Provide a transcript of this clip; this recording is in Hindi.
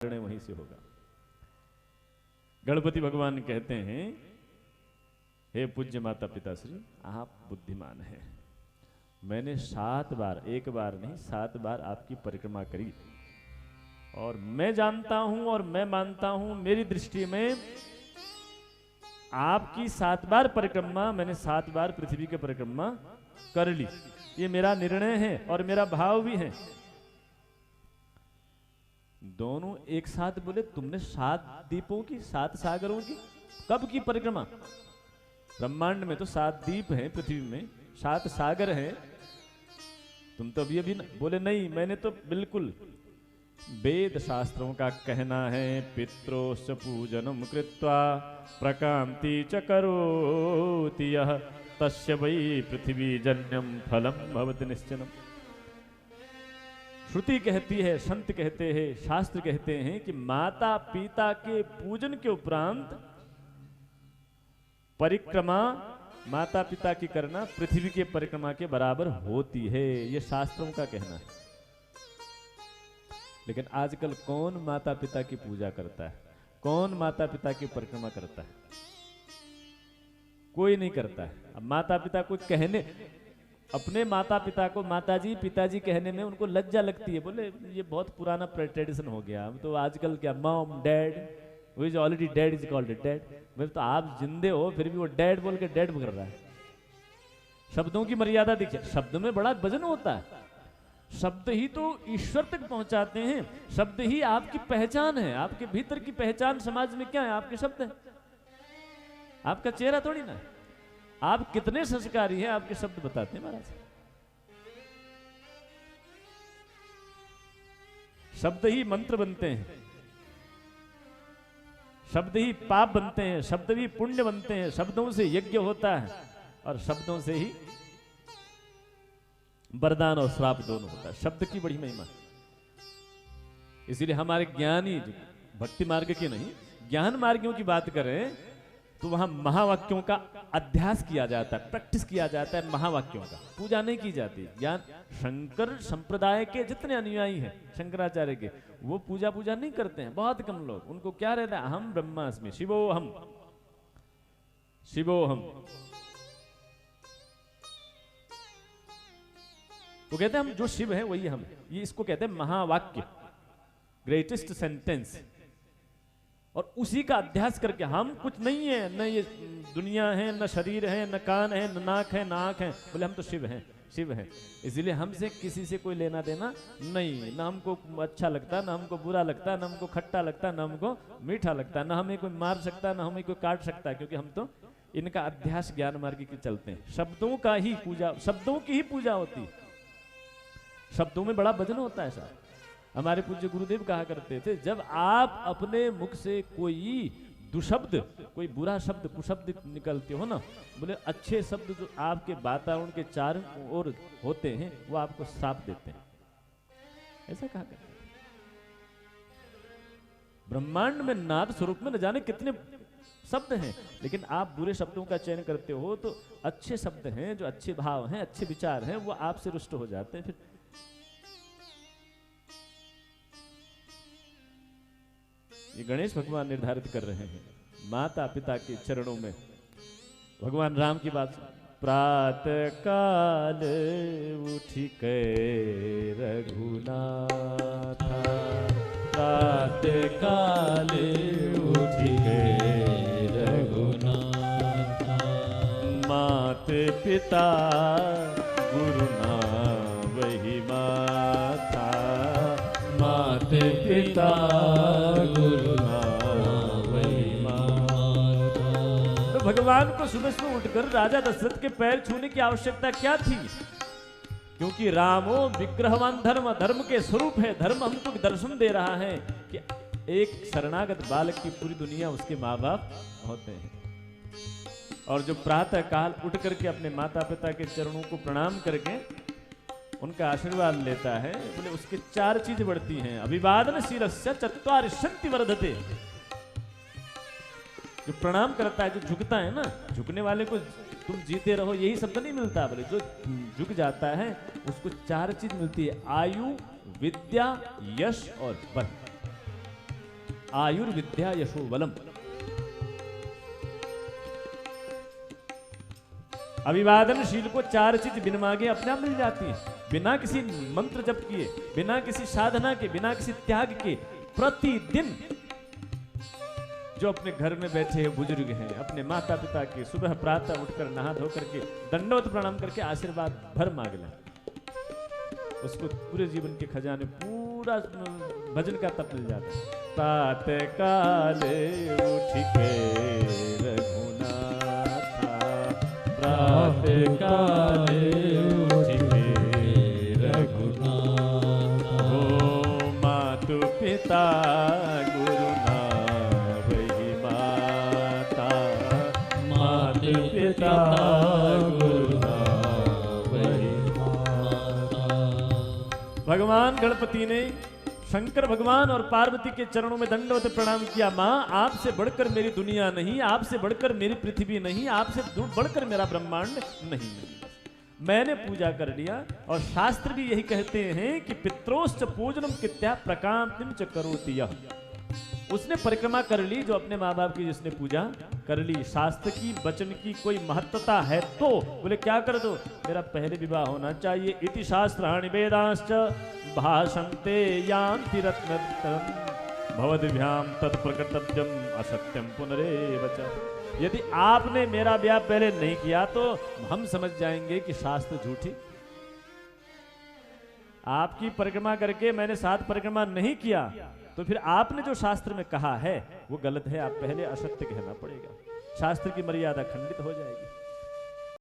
निर्णय वहीं से होगा। गणपति भगवान कहते हैं, हे पूज्य माता पिता श्री, आप बुद्धिमान हैं। मैंने 7 बार, एक बार नहीं 7 बार आपकी परिक्रमा करी और मैं जानता हूं और मैं मानता हूं, मेरी दृष्टि में आपकी 7 बार परिक्रमा, मैंने 7 बार पृथ्वी की परिक्रमा कर ली। ये मेरा निर्णय है और मेरा भाव भी है। दोनों एक साथ बोले, तुमने 7 दीपों की, 7 सागरों की, कब की परिक्रमा? ब्रह्मांड में तो 7 दीप हैं, पृथ्वी में 7 सागर हैं। तुम तो अभी बोले नहीं, मैंने तो बिल्कुल, वेद शास्त्रों का कहना है, पित्रोश्च पूजनम कृत्वा प्रकांति च करोति यः तस्य वै पृथ्वी जन्यम फलम भवति निश्चनम। श्रुति कहती है, संत कहते हैं, शास्त्र कहते हैं कि माता पिता के पूजन के उपरांत परिक्रमा माता पिता की करना पृथ्वी के परिक्रमा के बराबर होती है। यह शास्त्रों का कहना है। लेकिन आजकल कौन माता पिता की पूजा करता है? कौन माता पिता की परिक्रमा करता है? कोई नहीं करता है। अब माता पिता को कहने, अपने माता पिता को माताजी पिताजी कहने में उनको लज्जा लगती है। बोले ये बहुत पुराना ट्रेडिशन हो गया। हम तो आजकल क्या, मॉम डैड, वो is already dead is called dad. मतलब तो आप जिंदे हो फिर भी वो डैड बोल के डैड कर रहा है। शब्दों की मर्यादा देखिए, शब्द में बड़ा वजन होता है। शब्द ही तो ईश्वर तक पहुंचाते हैं। शब्द ही आपकी पहचान है। आपके भीतर की पहचान समाज में क्या है? आपके शब्द है, आपका चेहरा थोड़ी ना। आप कितने संस्कारी हैं आपके शब्द बताते हैं महाराज। शब्द ही मंत्र बनते हैं, शब्द ही पाप बनते हैं, शब्द ही पुण्य बनते हैं। शब्दों से यज्ञ होता है और शब्दों से ही वरदान और श्राप दोनों होता है। शब्द की बड़ी महिमा। इसीलिए हमारे ज्ञानी, भक्ति मार्ग के नहीं, ज्ञान मार्गियों की बात करें तो वहां महावाक्यों का अध्यास किया जाता है, प्रैक्टिस किया जाता है महावाक्यों का। पूजा नहीं की जाती। ज्ञान शंकर संप्रदाय के जितने अनुयायी हैं शंकराचार्य के, वो पूजा नहीं करते हैं। बहुत कम लोग। उनको क्या रहता है, हम ब्रह्मास्मि शिवोहम शिवोहम। वो कहते हैं हम जो शिव है वही हम। ये इसको कहते हैं महावाक्य, ग्रेटेस्ट सेंटेंस। और उसी का अध्यास करके हम कुछ नहीं है, न ये दुनिया है, न शरीर है, न कान है, न नाक है, न आंख है। बोले हम तो शिव हैं, शिव हैं। इसलिए हमसे किसी से कोई लेना देना नहीं। न हमको अच्छा लगता, न हमको बुरा लगता, न हमको खट्टा लगता, न हमको मीठा लगता, न हमें कोई मार सकता, न हमें कोई काट सकता, क्योंकि हम तो इनका अध्यास ज्ञान मार्ग के चलते हैं। शब्दों का ही पूजा, शब्दों की ही पूजा होती। शब्दों में बड़ा वजन होता है साहब। हमारे पूज्य गुरुदेव कहा करते थे, जब आप अपने मुख से कोई दुशब्द, कोई बुरा शब्द, कुशब्द निकलते हो ना, बोले अच्छे शब्द जो आपके वातावरण के चारों ओर होते हैं वो आपको श्राप देते हैं। ऐसा कहा करते हैं। ब्रह्मांड में नाद स्वरूप में न जाने कितने शब्द हैं, लेकिन आप बुरे शब्दों का चयन करते हो तो अच्छे शब्द हैं, जो अच्छे भाव हैं, अच्छे विचार हैं, वो आपसे रुष्ट हो जाते हैं। फिर ये गणेश भगवान निर्धारित कर रहे हैं माता पिता के चरणों में। भगवान राम की बात, प्रातः काल उठी के रघुनाथा, प्रातः काल उठी के रघुनाथा, मात पिता गुरु ना वही माता, मात पिता भगवान को सुबह सुबह उठकर राजा दशरथ के पैर छूने की आवश्यकता क्या थी? क्योंकि रामो विग्रहवान धर्म, धर्म के स्वरूप है। धर्म हमको दर्शन दे रहा है कि एक शरणागत बालक की पूरी दुनिया उसके माँ बाप होते हैं। और जो प्रातः काल उठ करके अपने माता पिता के चरणों को प्रणाम करके उनका आशीर्वाद लेता है, बोले उसके 4 चीज बढ़ती हैं। अभिवादन शिरस्य चत्वारिशन्ति वर्धते। जो प्रणाम करता है, जो झुकता है ना, झुकने वाले को तुम जीते रहो यही शब्द नहीं मिलता। बोले जो झुक जाता है उसको 4 चीज मिलती है, आयु, विद्या, यश और बल। आयुर्विद्या यशो बलम। अभिवादनशील को 4 चीज बिन मांगे अपने आप मिल जाती है, बिना किसी मंत्र जप किए, बिना किसी साधना के, बिना किसी त्याग के। प्रतिदिन जो अपने घर में बैठे बुजुर्ग हैं, अपने माता पिता के सुबह प्रातः उठकर नहा धो करके दंडवत प्रणाम करके आशीर्वाद भर मांग लें, उसको पूरे जीवन के खजाने पूरा भजन का तप मिल जाता है। प्रातः काले उठ के रघुनाथा, प्रातः काले उठ के रघुनाथा, हो मातु पिता गुरु ना वही माता, मातु पिता गुरु ना वही माता। भगवान गणपति ने शंकर भगवान और पार्वती के चरणों में दंडवत प्रणाम किया। माँ, आपसे बढ़कर मेरी दुनिया नहीं, आपसे बढ़कर मेरी पृथ्वी नहीं, आपसे बढ़कर मेरा ब्रह्मांड नहीं। मैंने पूजा कर लिया। और शास्त्र भी यही कहते हैं कि पित्रोश्च पूजनम कित्या प्रकांतिम च करोति यः। उसने परिक्रमा कर ली, जो अपने माँ बाप की जिसने पूजा कर ली। शास्त्र की वचन की कोई महत्वता है तो बोले क्या कर दो, मेरा पहले विवाह होना चाहिए। इति शास्त्राणि वेदांश्च भाषन्ते यान्ति रत्नत्रयम् भवद्भ्याम तत्प्रकर्तव्यम असत्यम पुनरेव च। यदि आपने मेरा ब्याह पहले नहीं किया तो हम समझ जाएंगे कि शास्त्र झूठी। आपकी परिक्रमा करके मैंने 7 परिक्रमा नहीं किया तो फिर आपने जो शास्त्र में कहा है वो गलत है। आप पहले असत्य कहना पड़ेगा, शास्त्र की मर्यादा खंडित हो जाएगी।